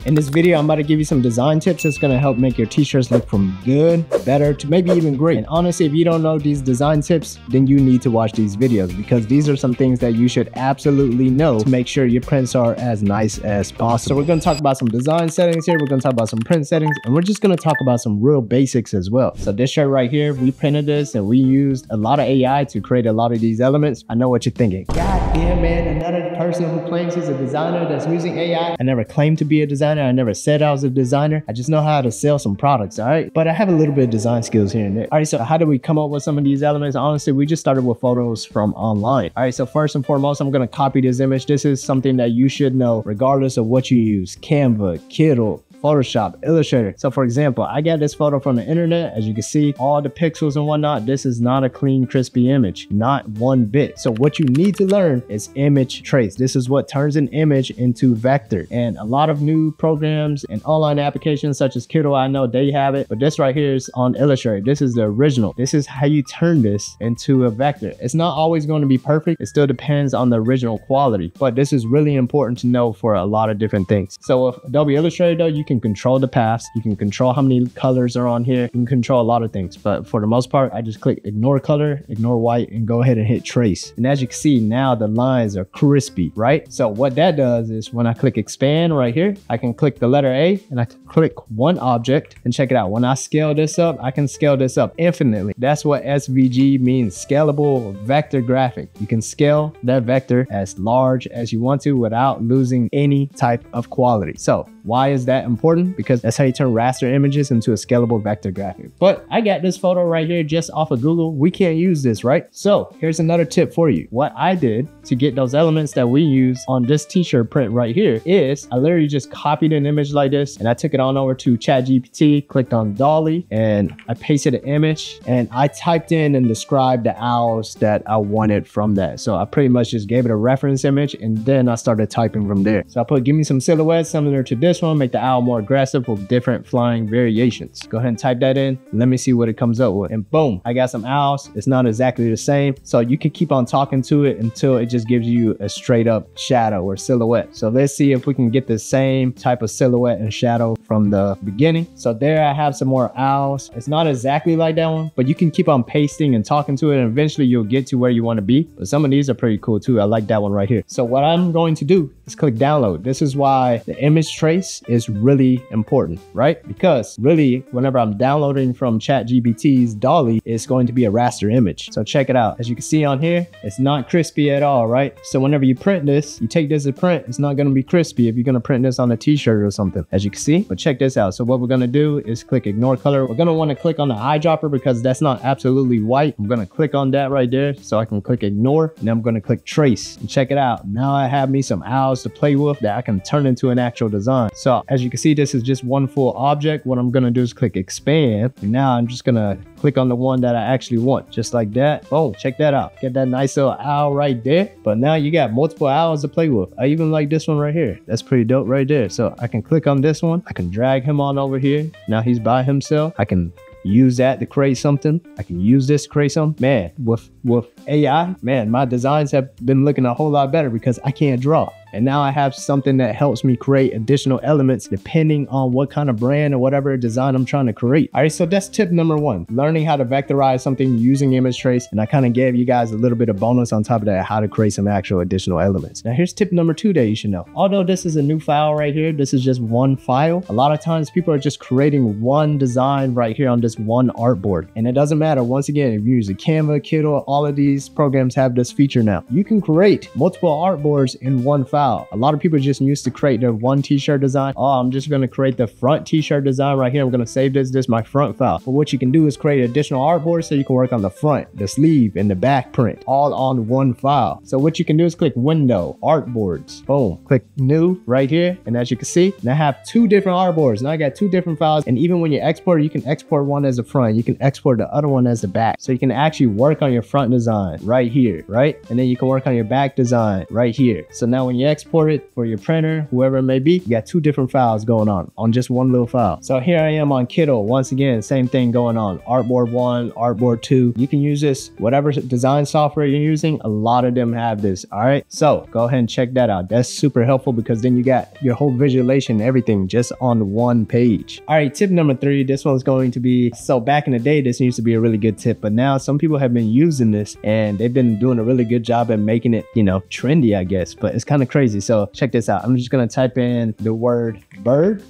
In this video, I'm about to give you some design tips that's gonna help make your t-shirts look from good, better, to maybe even great. And honestly, if you don't know these design tips, then you need to watch these videos because these are some things that you should absolutely know to make sure your prints are as nice as possible. So we're gonna talk about some design settings here, we're gonna talk about some print settings, and we're just gonna talk about some real basics as well. So this shirt right here, we printed this and we used a lot of AI to create a lot of these elements. I know what you're thinking. God damn, man, another person who claims he's a designer that's using AI. I never claimed to be a designer. I never said I was a designer. I just know how to sell some products, all right? But I have a little bit of design skills here and there. All right, so how do we come up with some of these elements? Honestly, we just started with photos from online. All right, so first and foremost, I'm gonna copy this image. This is something that you should know regardless of what you use. Canva, Kindle, Photoshop, Illustrator. So for example, I got this photo from the internet. As you can see, all the pixels and whatnot, this is not a clean, crispy image, not one bit. So what you need to learn is image trace. This is what turns an image into vector. And a lot of new programs and online applications such as Kindle, I know they have it, but this right here is on Illustrator. This is the original. This is how you turn this into a vector. It's not always going to be perfect. It still depends on the original quality, but this is really important to know for a lot of different things. So with Adobe Illustrator though, you can control the paths, you can control how many colors are on here, you can control a lot of things, but for the most part, I just click ignore color, ignore white, and go ahead and hit trace. And as you can see, now the lines are crispy, right? So what that does is when I click expand right here, I can click the letter A and I can click one object, and check it out. When I scale this up, I can scale this up infinitely. That's what SVG means, scalable vector graphic. You can scale that vector as large as you want to without losing any type of quality. So why is that important? Because that's how you turn raster images into a scalable vector graphic. But I got this photo right here just off of Google. We can't use this, right? So here's another tip for you. What I did to get those elements that we use on this t-shirt print right here is I literally just copied an image like this and I took it on over to ChatGPT, clicked on Dolly, and I pasted an image and I typed in and described the owls that I wanted from that. So I pretty much just gave it a reference image and then I started typing from there. So I put, give me some silhouettes similar to this one, make the owl more aggressive with different flying variations. Go ahead and type that in. Let me see what it comes up with. And boom, I got some owls. It's not exactly the same. So you can keep on talking to it until it just gives you a straight up shadow or silhouette. So let's see if we can get the same type of silhouette and shadow from the beginning. So there I have some more owls. It's not exactly like that one, but you can keep on pasting and talking to it and eventually you'll get to where you want to be. But some of these are pretty cool too. I like that one right here. So what I'm going to do is click download. This is why the image trace is really important, right? Because really, whenever I'm downloading from ChatGPT's Dolly, it's going to be a raster image. So check it out. As you can see on here, it's not crispy at all, right? So whenever you print this, you take this to print, it's not going to be crispy if you're going to print this on a t-shirt or something, as you can see. But check this out. So what we're going to do is click ignore color. We're going to want to click on the eyedropper because that's not absolutely white. I'm going to click on that right there so I can click ignore, and then I'm going to click trace and check it out. Now I have me some owls to play with that I can turn into an actual design. So as you can see, this is just one full object. What I'm going to do is click expand. And now I'm just going to click on the one that I actually want, just like that. Boom, check that out. Get that nice little owl right there. But now you got multiple owls to play with. I even like this one right here. That's pretty dope right there. So I can click on this one. I can drag him on over here. Now he's by himself. I can use that to create something. I can use this to create something. Man, with AI, man, my designs have been looking a whole lot better because I can't draw. And now I have something that helps me create additional elements depending on what kind of brand or whatever design I'm trying to create. All right, so that's tip number one, learning how to vectorize something using image trace. And I kind of gave you guys a little bit of bonus on top of that, how to create some actual additional elements. Now here's tip number two that you should know. Although this is a new file right here, this is just one file. A lot of times people are just creating one design right here on this one artboard. And it doesn't matter. Once again, if you use a Canva, Kindle, all of these programs have this feature now. You can create multiple artboards in one file. A lot of people just used to create their one t-shirt design. Oh, I'm just going to create the front t-shirt design right here. I'm going to save this is my front file. But what you can do is create additional artboards so you can work on the front, the sleeve, and the back print all on one file. So what you can do is click window, artboards, boom, click new right here. And as you can see, now I have two different artboards. Now I got two different files. And even when you export, you can export one as the front. You can export the other one as the back. So you can actually work on your front design right here, right? And then you can work on your back design right here. So now when you export it for your printer, whoever it may be, you got 2 different files going on just one little file. So here I am on Kindle. Once again, same thing going on. Artboard 1, Artboard 2. You can use this, whatever design software you're using, a lot of them have this. All right, so go ahead and check that out. That's super helpful because then you got your whole visualization, everything just on one page. All right, tip number 3, this one's going to be, so back in the day, this used to be a really good tip, but now some people have been using this and they've been doing a really good job at making it, you know, trendy, I guess, but it's kind of crazy. So check this out. I'm just going to type in the word bird.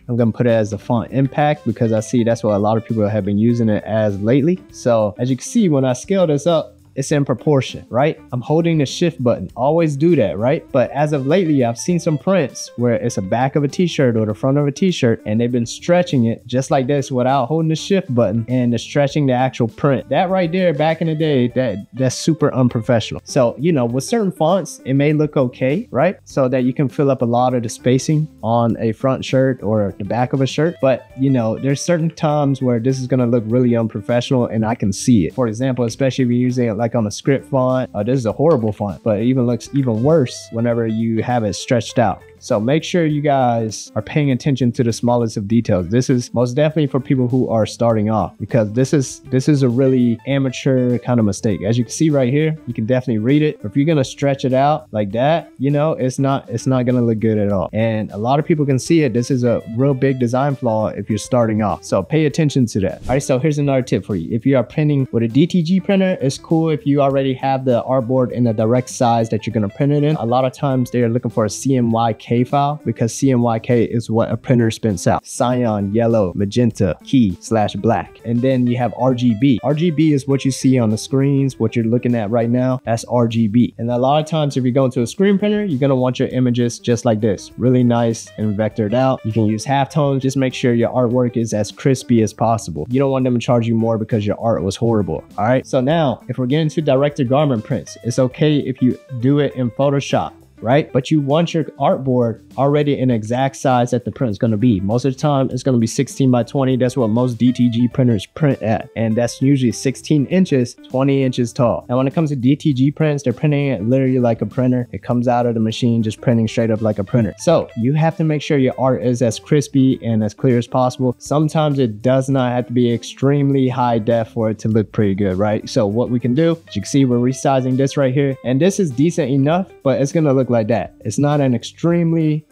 I'm going to put it as the font impact because I see that's what a lot of people have been using it as lately. So as you can see, when I scale this up, it's in proportion, right? I'm holding the shift button. Always do that, right? But as of lately, I've seen some prints where it's a back of a t-shirt or the front of a t-shirt and they've been stretching it just like this without holding the shift button and they're stretching the actual print. That right there, back in the day, that's super unprofessional. So, you know, with certain fonts, it may look okay, right? So that you can fill up a lot of the spacing on a front shirt or the back of a shirt. But, you know, there's certain times where this is going to look really unprofessional and I can see it. For example, especially if you're using it like on a script font, this is a horrible font, but it even looks even worse whenever you have it stretched out. So make sure you guys are paying attention to the smallest of details. This is most definitely for people who are starting off because this is a really amateur kind of mistake. As you can see right here, you can definitely read it. But if you're gonna stretch it out like that, you know, it's not gonna look good at all. And a lot of people can see it. This is a real big design flaw if you're starting off. So pay attention to that. All right, so here's another tip for you. If you are printing with a DTG printer, it's cool if you already have the artboard in the direct size that you're gonna print it in. A lot of times they're looking for a CMYK file because CMYK is what a printer spits out: cyan, yellow, magenta, key / black. And then you have RGB. RGB is what you see on the screens, what you're looking at right now. That's RGB. And a lot of times if you go into a screen printer, you're gonna want your images just like this, really nice and vectored out. You can use halftones. Just make sure your artwork is as crispy as possible. You don't want them to charge you more because your art was horrible. All right, so now if we're getting to direct-to-garment prints, it's okay if you do it in Photoshop, right? But you want your artboard already in exact size that the print is going to be. Most of the time, it's going to be 16 by 20. That's what most DTG printers print at. And that's usually 16 inches, 20 inches tall. And when it comes to DTG prints, they're printing it literally like a printer. It comes out of the machine just printing straight up like a printer. So you have to make sure your art is as crispy and as clear as possible. Sometimes it does not have to be extremely high def for it to look pretty good, right? So what we can do, as you can see, we're resizing this right here. And this is decent enough, but it's going to look like that. It's not an extremely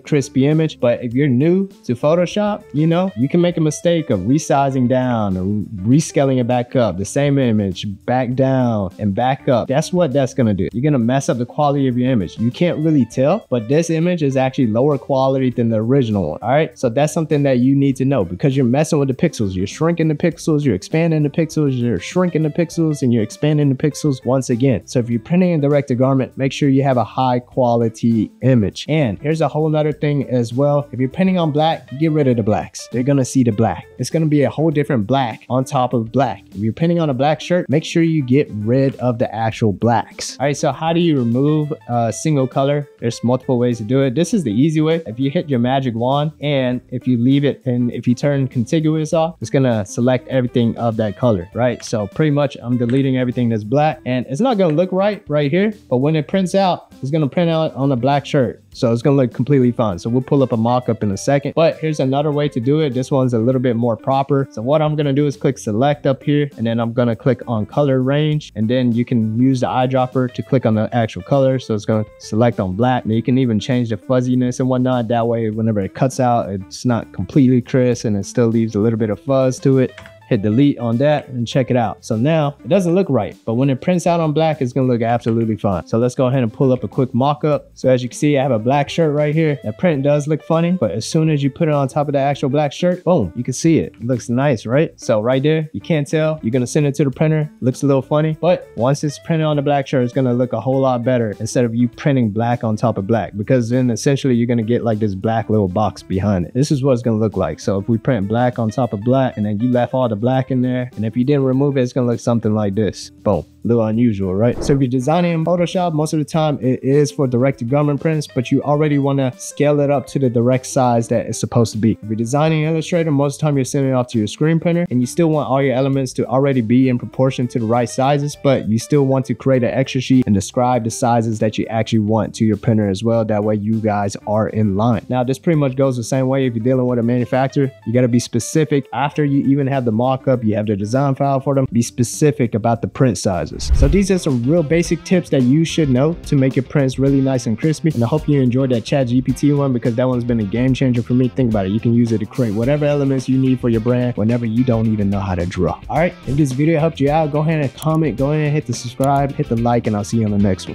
crispy image, but if you're new to Photoshop, you know, you can make a mistake of resizing down or rescaling it back up, the same image back down and back up. That's what that's gonna do. You're gonna mess up the quality of your image. You can't really tell, but this image is actually lower quality than the original one. All right, so that's something that you need to know because you're messing with the pixels. You're shrinking the pixels, you're expanding the pixels, you're shrinking the pixels, and you're expanding the pixels once again. So if you're printing a direct-to-garment, make sure you have a high quality image. And here's a whole nother thing as well. If you're printing on black, get rid of the blacks. They're gonna see the black. It's gonna be a whole different black on top of black. If you're printing on a black shirt, make sure you get rid of the actual blacks. All right, so how do you remove a single color? There's multiple ways to do it. This is the easy way. If you hit your magic wand and if you leave it and if you turn contiguous off, it's gonna select everything of that color, right? So pretty much I'm deleting everything that's black and it's not gonna look right here, but when it prints out, it's gonna print out on a black shirt. So it's gonna look completely fine. So we'll pull up a mock-up in a second, but here's another way to do it. This one's a little bit more proper. So what I'm gonna do is click select up here, and then I'm gonna click on color range, and then you can use the eyedropper to click on the actual color. So it's gonna select on black. Now you can even change the fuzziness and whatnot. That way, whenever it cuts out, it's not completely crisp and it still leaves a little bit of fuzz to it. Hit delete on that and check it out. So now it doesn't look right, but when it prints out on black, it's gonna look absolutely fine. So let's go ahead and pull up a quick mock-up. So as you can see, I have a black shirt right here. That print does look funny, but as soon as you put it on top of the actual black shirt, boom, you can see it. It looks nice, right? So right there, you can't tell. You're gonna send it to the printer. Looks a little funny, but once it's printed on the black shirt, it's gonna look a whole lot better instead of you printing black on top of black, because then essentially you're gonna get like this black little box behind it. This is what it's gonna look like. So if we print black on top of black and then you left all the black in there, and if you didn't remove it, it's gonna look something like this. Boom. A little unusual, right? So if you're designing in Photoshop, most of the time it is for direct-to-garment prints, but you already want to scale it up to the direct size that it's supposed to be. If you're designing in Illustrator, most of the time you're sending it off to your screen printer, and you still want all your elements to already be in proportion to the right sizes, but you still want to create an extra sheet and describe the sizes that you actually want to your printer as well. That way you guys are in line. Now, this pretty much goes the same way if you're dealing with a manufacturer. You got to be specific. After you even have the mock-up, you have the design file for them, be specific about the print sizes. So these are some real basic tips that you should know to make your prints really nice and crispy. And I hope you enjoyed that ChatGPT one, because that one's been a game changer for me. Think about it. You can use it to create whatever elements you need for your brand whenever you don't even know how to draw. All right, if this video helped you out, go ahead and comment, go ahead and hit the subscribe, hit the like, and I'll see you on the next one.